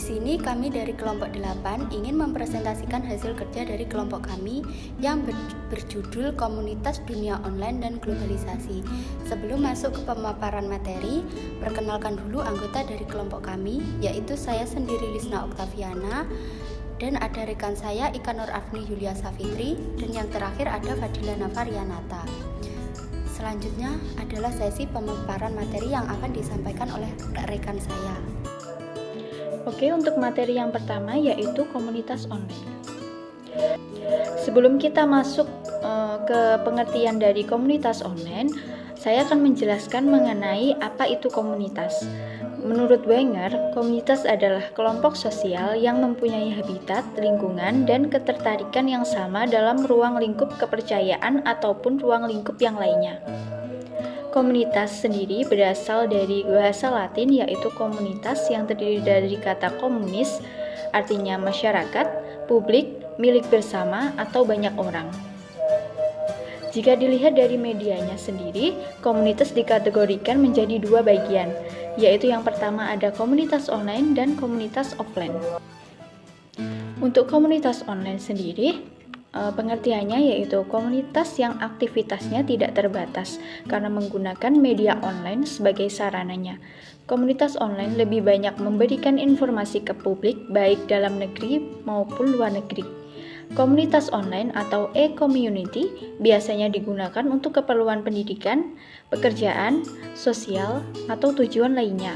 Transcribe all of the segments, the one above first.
sini kami dari kelompok 8 ingin mempresentasikan hasil kerja dari kelompok kami yang berjudul Komunitas Dunia Online dan Globalisasi. Sebelum masuk ke pemaparan materi, perkenalkan dulu anggota dari kelompok kami, yaitu saya sendiri Lisna Oktaviana, dan ada rekan saya Ika Nur Afni Yulia Safitri, dan yang terakhir ada Fadila Navarianata. Selanjutnya adalah sesi pemaparan materi yang akan disampaikan oleh rekan saya. Oke, untuk materi yang pertama yaitu komunitas online. Sebelum kita masuk ke pengertian dari komunitas online, saya akan menjelaskan mengenai apa itu komunitas. Menurut Wenger, komunitas adalah kelompok sosial yang mempunyai habitat, lingkungan, dan ketertarikan yang sama dalam ruang lingkup kepercayaan ataupun ruang lingkup yang lainnya. Komunitas sendiri berasal dari bahasa Latin yaitu komunitas yang terdiri dari kata komunis, artinya masyarakat, publik, milik bersama, atau banyak orang. Jika dilihat dari medianya sendiri, komunitas dikategorikan menjadi dua bagian, yaitu yang pertama ada komunitas online dan komunitas offline. Untuk komunitas online sendiri, pengertiannya yaitu komunitas yang aktivitasnya tidak terbatas karena menggunakan media online sebagai sarananya. Komunitas online lebih banyak memberikan informasi ke publik baik dalam negeri maupun luar negeri. Komunitas online atau e-community biasanya digunakan untuk keperluan pendidikan, pekerjaan, sosial, atau tujuan lainnya.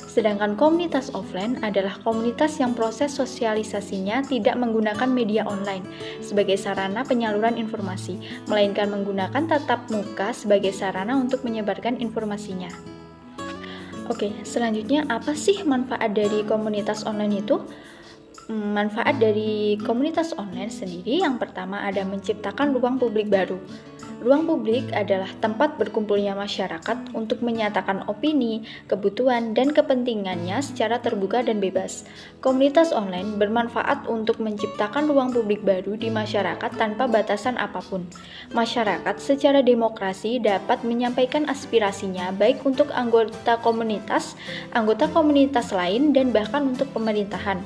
Sedangkan komunitas offline adalah komunitas yang proses sosialisasinya tidak menggunakan media online sebagai sarana penyaluran informasi, melainkan menggunakan tatap muka sebagai sarana untuk menyebarkan informasinya. Oke, selanjutnya apa sih manfaat dari komunitas online itu? Manfaat dari komunitas online sendiri yang pertama ada menciptakan ruang publik baru. Ruang publik adalah tempat berkumpulnya masyarakat untuk menyatakan opini, kebutuhan, dan kepentingannya secara terbuka dan bebas. Komunitas online bermanfaat untuk menciptakan ruang publik baru di masyarakat tanpa batasan apapun. Masyarakat secara demokrasi dapat menyampaikan aspirasinya baik untuk anggota komunitas lain, dan bahkan untuk pemerintahan.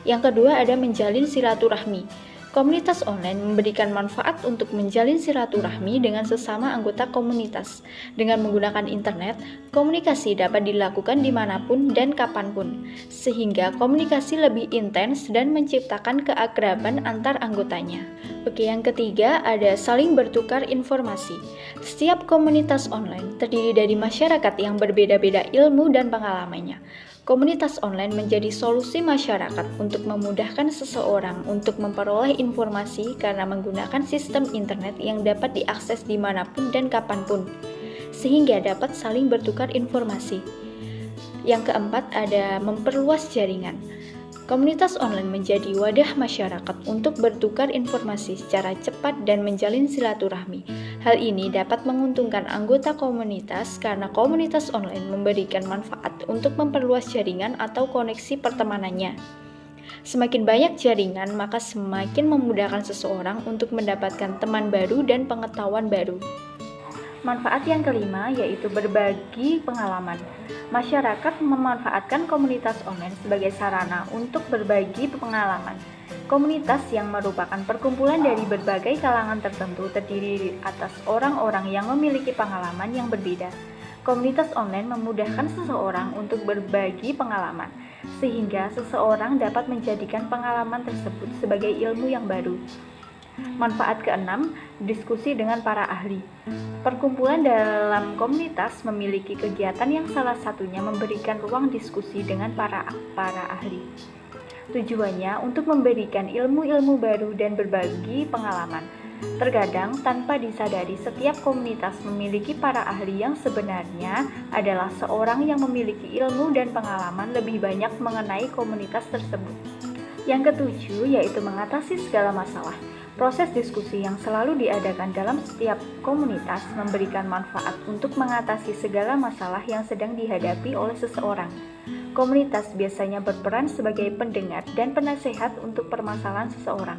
Yang kedua ada menjalin silaturahmi. Komunitas online memberikan manfaat untuk menjalin silaturahmi dengan sesama anggota komunitas. Dengan menggunakan internet, komunikasi dapat dilakukan dimanapun dan kapanpun, sehingga komunikasi lebih intens dan menciptakan keakraban antar anggotanya. Oke, yang ketiga ada saling bertukar informasi. Setiap komunitas online terdiri dari masyarakat yang berbeda-beda ilmu dan pengalamannya. Komunitas online menjadi solusi masyarakat untuk memudahkan seseorang untuk memperoleh informasi karena menggunakan sistem internet yang dapat diakses dimanapun dan kapanpun, sehingga dapat saling bertukar informasi. Yang keempat ada memperluas jaringan. Komunitas online menjadi wadah masyarakat untuk bertukar informasi secara cepat dan menjalin silaturahmi. Hal ini dapat menguntungkan anggota komunitas karena komunitas online memberikan manfaat untuk memperluas jaringan atau koneksi pertemanannya. Semakin banyak jaringan, maka semakin memudahkan seseorang untuk mendapatkan teman baru dan pengetahuan baru. Manfaat yang kelima yaitu berbagi pengalaman. Masyarakat memanfaatkan komunitas online sebagai sarana untuk berbagi pengalaman. Komunitas yang merupakan perkumpulan dari berbagai kalangan tertentu terdiri atas orang-orang yang memiliki pengalaman yang berbeda. Komunitas online memudahkan seseorang untuk berbagi pengalaman, sehingga seseorang dapat menjadikan pengalaman tersebut sebagai ilmu yang baru. Manfaat keenam, diskusi dengan para ahli. Perkumpulan dalam komunitas memiliki kegiatan yang salah satunya memberikan ruang diskusi dengan para ahli. Tujuannya untuk memberikan ilmu-ilmu baru dan berbagi pengalaman. Terkadang tanpa disadari setiap komunitas memiliki para ahli yang sebenarnya adalah seorang yang memiliki ilmu dan pengalaman lebih banyak mengenai komunitas tersebut. Yang ketujuh yaitu mengatasi segala masalah. Proses diskusi yang selalu diadakan dalam setiap komunitas memberikan manfaat untuk mengatasi segala masalah yang sedang dihadapi oleh seseorang. Komunitas biasanya berperan sebagai pendengar dan penasehat untuk permasalahan seseorang.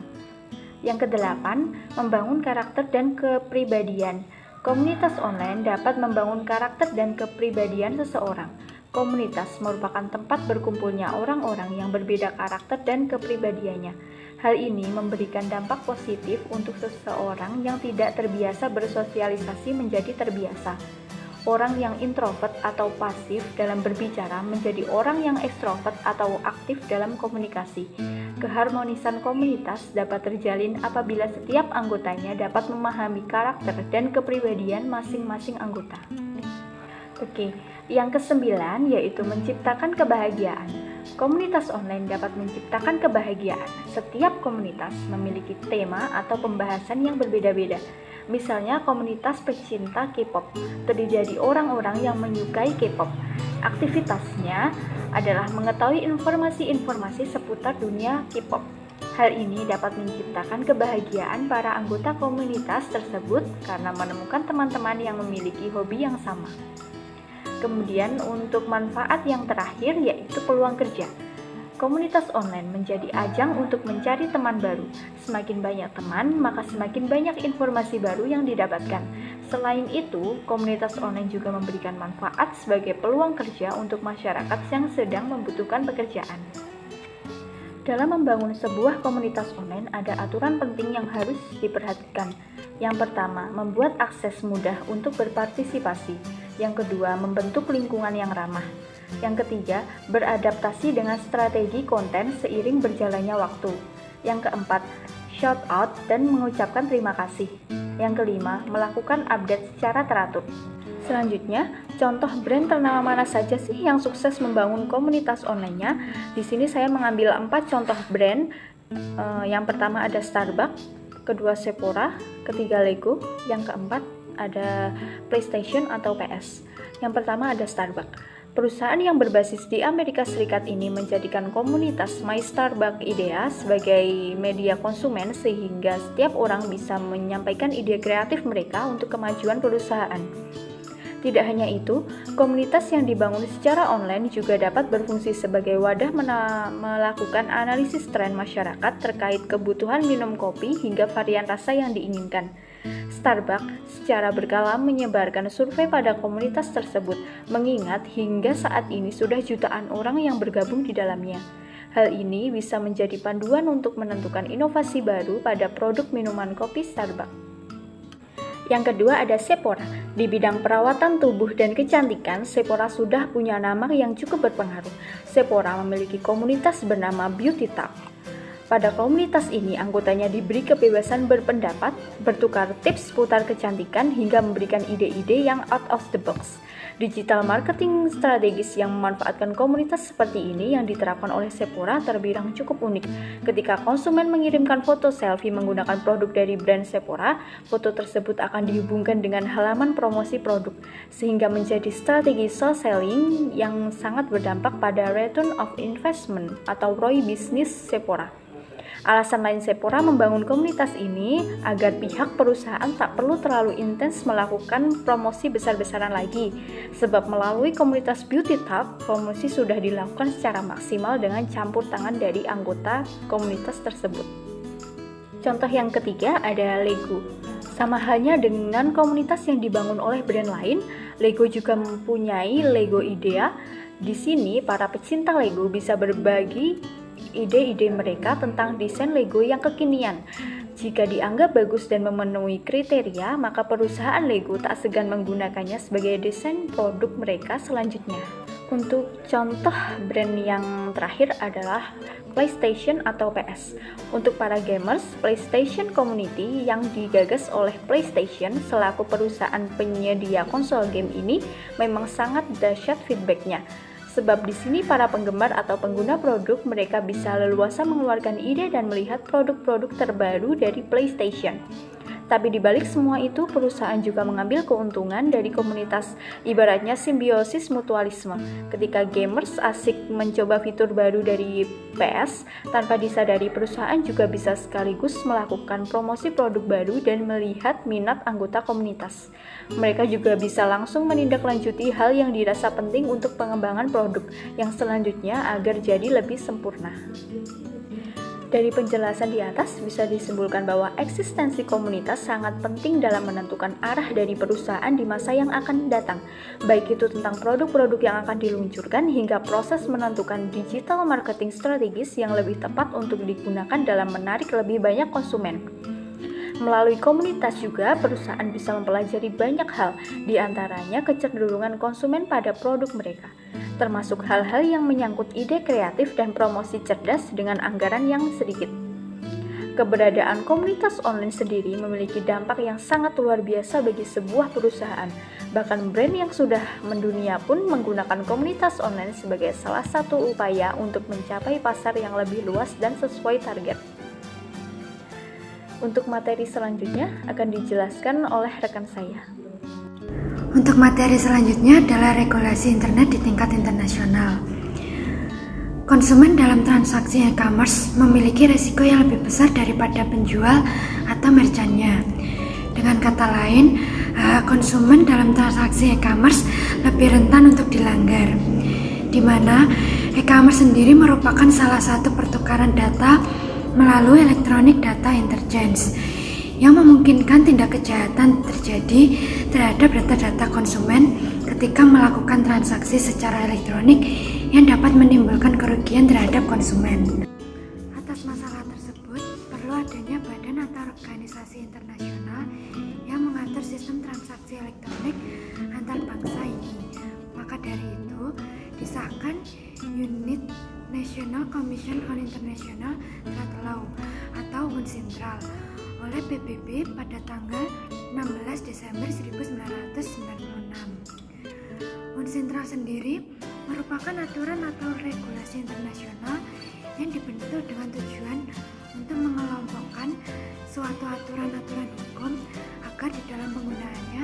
Yang kedelapan, membangun karakter dan kepribadian. Komunitas online dapat membangun karakter dan kepribadian seseorang. Komunitas merupakan tempat berkumpulnya orang-orang yang berbeda karakter dan kepribadiannya. Hal ini memberikan dampak positif untuk seseorang yang tidak terbiasa bersosialisasi menjadi terbiasa. Orang yang introvert atau pasif dalam berbicara menjadi orang yang ekstrovert atau aktif dalam komunikasi. Keharmonisan komunitas dapat terjalin apabila setiap anggotanya dapat memahami karakter dan kepribadian masing-masing anggota. Oke, yang kesembilan yaitu menciptakan kebahagiaan. Komunitas online dapat menciptakan kebahagiaan. Setiap komunitas memiliki tema atau pembahasan yang berbeda-beda. Misalnya komunitas pecinta K-pop terdiri dari orang-orang yang menyukai K-pop. Aktivitasnya adalah mengetahui informasi-informasi seputar dunia K-pop. Hal ini dapat menciptakan kebahagiaan para anggota komunitas tersebut karena menemukan teman-teman yang memiliki hobi yang sama. Kemudian untuk manfaat yang terakhir yaitu peluang kerja. Komunitas online menjadi ajang untuk mencari teman baru. Semakin banyak teman, maka semakin banyak informasi baru yang didapatkan. Selain itu, komunitas online juga memberikan manfaat sebagai peluang kerja untuk masyarakat yang sedang membutuhkan pekerjaan. Dalam membangun sebuah komunitas online, ada aturan penting yang harus diperhatikan. Yang pertama, membuat akses mudah untuk berpartisipasi. Yang kedua, membentuk lingkungan yang ramah. Yang ketiga, beradaptasi dengan strategi konten seiring berjalannya waktu. Yang keempat, shout out dan mengucapkan terima kasih. Yang kelima, melakukan update secara teratur. Selanjutnya, contoh brand ternama mana saja sih yang sukses membangun komunitas online-nya? Di sini saya mengambil 4 contoh brand. Yang pertama ada Starbucks, kedua Sephora, ketiga Lego, yang keempat ada PlayStation atau PS. Yang pertama ada Starbucks. Perusahaan yang berbasis di Amerika Serikat ini menjadikan komunitas My Starbucks Idea sebagai media konsumen sehingga setiap orang bisa menyampaikan ide kreatif mereka untuk kemajuan perusahaan. Tidak hanya itu, komunitas yang dibangun secara online juga dapat berfungsi sebagai wadah melakukan analisis tren masyarakat terkait kebutuhan minum kopi hingga varian rasa yang diinginkan. Starbucks secara berkala menyebarkan survei pada komunitas tersebut, mengingat hingga saat ini sudah jutaan orang yang bergabung di dalamnya. Hal ini bisa menjadi panduan untuk menentukan inovasi baru pada produk minuman kopi Starbucks. Yang kedua ada Sephora. Di bidang perawatan tubuh dan kecantikan, Sephora sudah punya nama yang cukup berpengaruh. Sephora memiliki komunitas bernama Beauty Talk. Pada komunitas ini, anggotanya diberi kebebasan berpendapat, bertukar tips seputar kecantikan, hingga memberikan ide-ide yang out of the box. Digital marketing strategis yang memanfaatkan komunitas seperti ini yang diterapkan oleh Sephora terbilang cukup unik. Ketika konsumen mengirimkan foto selfie menggunakan produk dari brand Sephora, foto tersebut akan dihubungkan dengan halaman promosi produk, sehingga menjadi strategi social selling yang sangat berdampak pada return of investment atau ROI bisnis Sephora. Alasan lain Sephora membangun komunitas ini agar pihak perusahaan tak perlu terlalu intens melakukan promosi besar-besaran lagi, sebab melalui komunitas Beauty Talk, promosi sudah dilakukan secara maksimal dengan campur tangan dari anggota komunitas tersebut. Contoh yang ketiga ada Lego. Sama halnya dengan komunitas yang dibangun oleh brand lain, Lego juga mempunyai Lego Idea. Di sini para pecinta Lego bisa berbagi ide-ide mereka tentang desain Lego yang kekinian. Jika dianggap bagus dan memenuhi kriteria, maka perusahaan Lego tak segan menggunakannya sebagai desain produk mereka selanjutnya. Untuk contoh brand yang terakhir adalah PlayStation atau PS. Untuk para gamers, PlayStation Community yang digagas oleh PlayStation selaku perusahaan penyedia konsol game ini memang sangat dahsyat feedbacknya. Sebab di sini para penggemar atau pengguna produk mereka bisa leluasa mengeluarkan ide dan melihat produk-produk terbaru dari PlayStation. Tapi di balik semua itu, perusahaan juga mengambil keuntungan dari komunitas, ibaratnya simbiosis mutualisme. Ketika gamers asik mencoba fitur baru dari PS, tanpa disadari perusahaan juga bisa sekaligus melakukan promosi produk baru dan melihat minat anggota komunitas. Mereka juga bisa langsung menindaklanjuti hal yang dirasa penting untuk pengembangan produk yang selanjutnya agar jadi lebih sempurna. Dari penjelasan di atas bisa disimpulkan bahwa eksistensi komunitas sangat penting dalam menentukan arah dari perusahaan di masa yang akan datang, baik itu tentang produk-produk yang akan diluncurkan hingga proses menentukan digital marketing strategis yang lebih tepat untuk digunakan dalam menarik lebih banyak konsumen. Melalui komunitas juga, perusahaan bisa mempelajari banyak hal, di antaranya kecenderungan konsumen pada produk mereka, termasuk hal-hal yang menyangkut ide kreatif dan promosi cerdas dengan anggaran yang sedikit. Keberadaan komunitas online sendiri memiliki dampak yang sangat luar biasa bagi sebuah perusahaan. Bahkan brand yang sudah mendunia pun menggunakan komunitas online sebagai salah satu upaya untuk mencapai pasar yang lebih luas dan sesuai target. Untuk materi selanjutnya akan dijelaskan oleh rekan saya. Untuk materi selanjutnya adalah regulasi internet di tingkat internasional. Konsumen dalam transaksi e-commerce memiliki risiko yang lebih besar daripada penjual atau merchantnya. Dengan kata lain, konsumen dalam transaksi e-commerce lebih rentan untuk dilanggar, di mana e-commerce sendiri merupakan salah satu pertukaran data melalui electronic data interchange yang memungkinkan tindak kejahatan terjadi terhadap data-data konsumen ketika melakukan transaksi secara elektronik yang dapat menimbulkan kerugian terhadap konsumen. Atas masalah tersebut, perlu adanya badan atau organisasi internasional yang mengatur sistem transaksi elektronik antar bangsa ini. Maka dari itu, disahkan Unit National Commission on International Trade Law atau UNCITRAL oleh PBB pada tanggal 16 Desember 1996. UNCITRAL sendiri merupakan aturan atau regulasi internasional yang dibentuk dengan tujuan untuk mengelompokkan suatu aturan-aturan hukum agar di dalam penggunaannya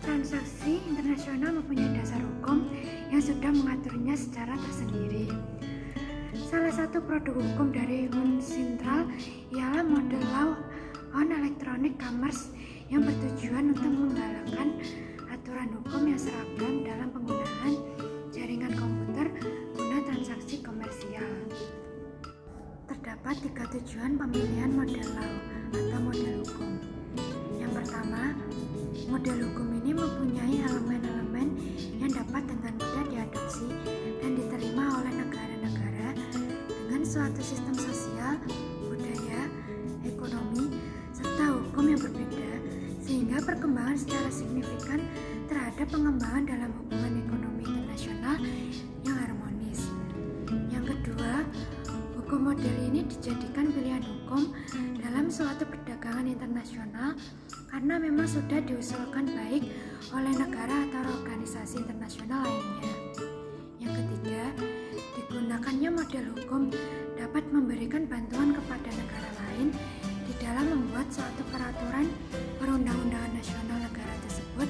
transaksi internasional mempunyai dasar hukum yang sudah mengaturnya secara tersendiri. Salah satu produk hukum dari UNCITRAL ialah Model Law on Electronic Commerce yang bertujuan untuk menggalakkan aturan hukum yang seragam dalam penggunaan jaringan komputer guna transaksi komersial. Terdapat 3 tujuan pemilihan model law atau model hukum. Yang pertama, model hukum ini mempunyai elemen-elemen yang dapat dengan mudah diadopsi dan diterima oleh negara-negara dengan suatu sistem sosial, budaya, ekonomi, serta hukum yang berbeda, sehingga perkembangan secara signifikan terhadap pengembangan dalam hubungan ekonomi internasional yang harmonis. Yang kedua, hukum model ini dijadikan pilihan hukum dalam suatu perdagangan internasional karena memang sudah diusulkan baik oleh negara atau organisasi internasional lainnya. Yang ketiga, digunakannya model hukum dapat memberikan bantuan kepada negara lain di dalam membuat suatu peraturan perundang-undangan nasional negara tersebut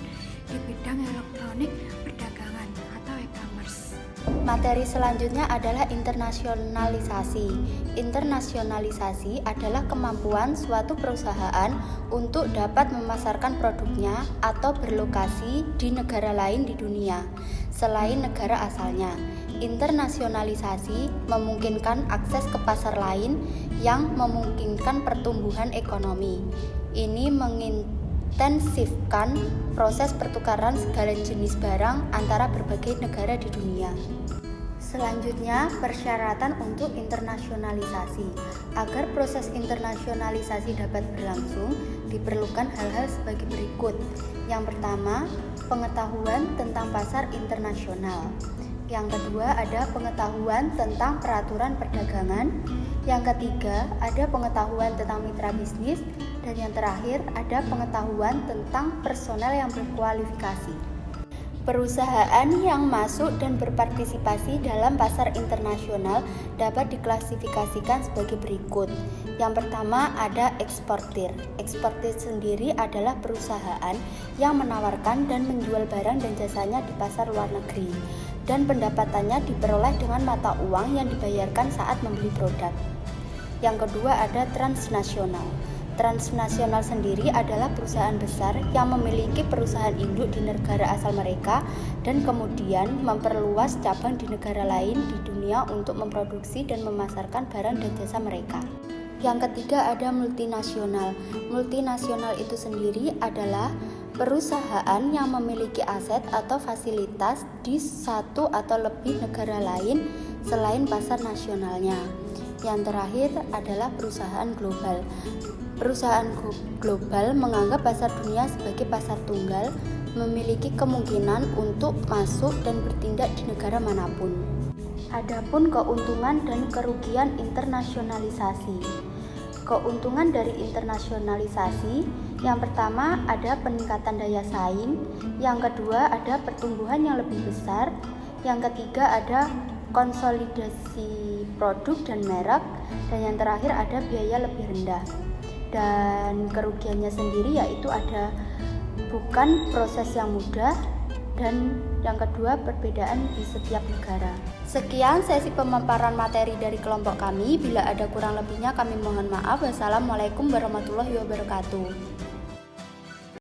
di bidang elektronik perdagangan atau e-commerce. Materi selanjutnya adalah internasionalisasi. Internasionalisasi adalah kemampuan suatu perusahaan untuk dapat memasarkan produknya atau berlokasi di negara lain di dunia selain negara asalnya. Internasionalisasi memungkinkan akses ke pasar lain yang memungkinkan pertumbuhan ekonomi. Ini mengintensifkan proses pertukaran segala jenis barang antara berbagai negara di dunia. Selanjutnya, persyaratan untuk internasionalisasi. Agar proses internasionalisasi dapat berlangsung, diperlukan hal-hal sebagai berikut. Yang pertama, pengetahuan tentang pasar internasional. Yang kedua, ada pengetahuan tentang peraturan perdagangan. Yang ketiga, ada pengetahuan tentang mitra bisnis. Dan yang terakhir, ada pengetahuan tentang personel yang berkualifikasi. Perusahaan yang masuk dan berpartisipasi dalam pasar internasional dapat diklasifikasikan sebagai berikut. Yang pertama ada eksportir. Eksportir sendiri adalah perusahaan yang menawarkan dan menjual barang dan jasanya di pasar luar negeri, dan pendapatannya diperoleh dengan mata uang yang dibayarkan saat membeli produk. Yang kedua ada transnasional. Transnasional sendiri adalah perusahaan besar yang memiliki perusahaan induk di negara asal mereka dan kemudian memperluas cabang di negara lain di dunia untuk memproduksi dan memasarkan barang dan jasa mereka. Yang ketiga ada multinasional. Multinasional itu sendiri adalah perusahaan yang memiliki aset atau fasilitas di satu atau lebih negara lain selain pasar nasionalnya. Yang terakhir adalah perusahaan global. Perusahaan global menganggap pasar dunia sebagai pasar tunggal, memiliki kemungkinan untuk masuk dan bertindak di negara manapun. Adapun keuntungan dan kerugian internasionalisasi. Keuntungan dari internasionalisasi, yang pertama ada peningkatan daya saing, yang kedua ada pertumbuhan yang lebih besar, yang ketiga ada konsolidasi produk dan merek, dan yang terakhir ada biaya lebih rendah. Dan kerugiannya sendiri yaitu ada bukan proses yang mudah, dan yang kedua perbedaan di setiap negara. Sekian sesi pemaparan materi dari kelompok kami. Bila ada kurang lebihnya kami mohon maaf. Wassalamualaikum warahmatullahi wabarakatuh.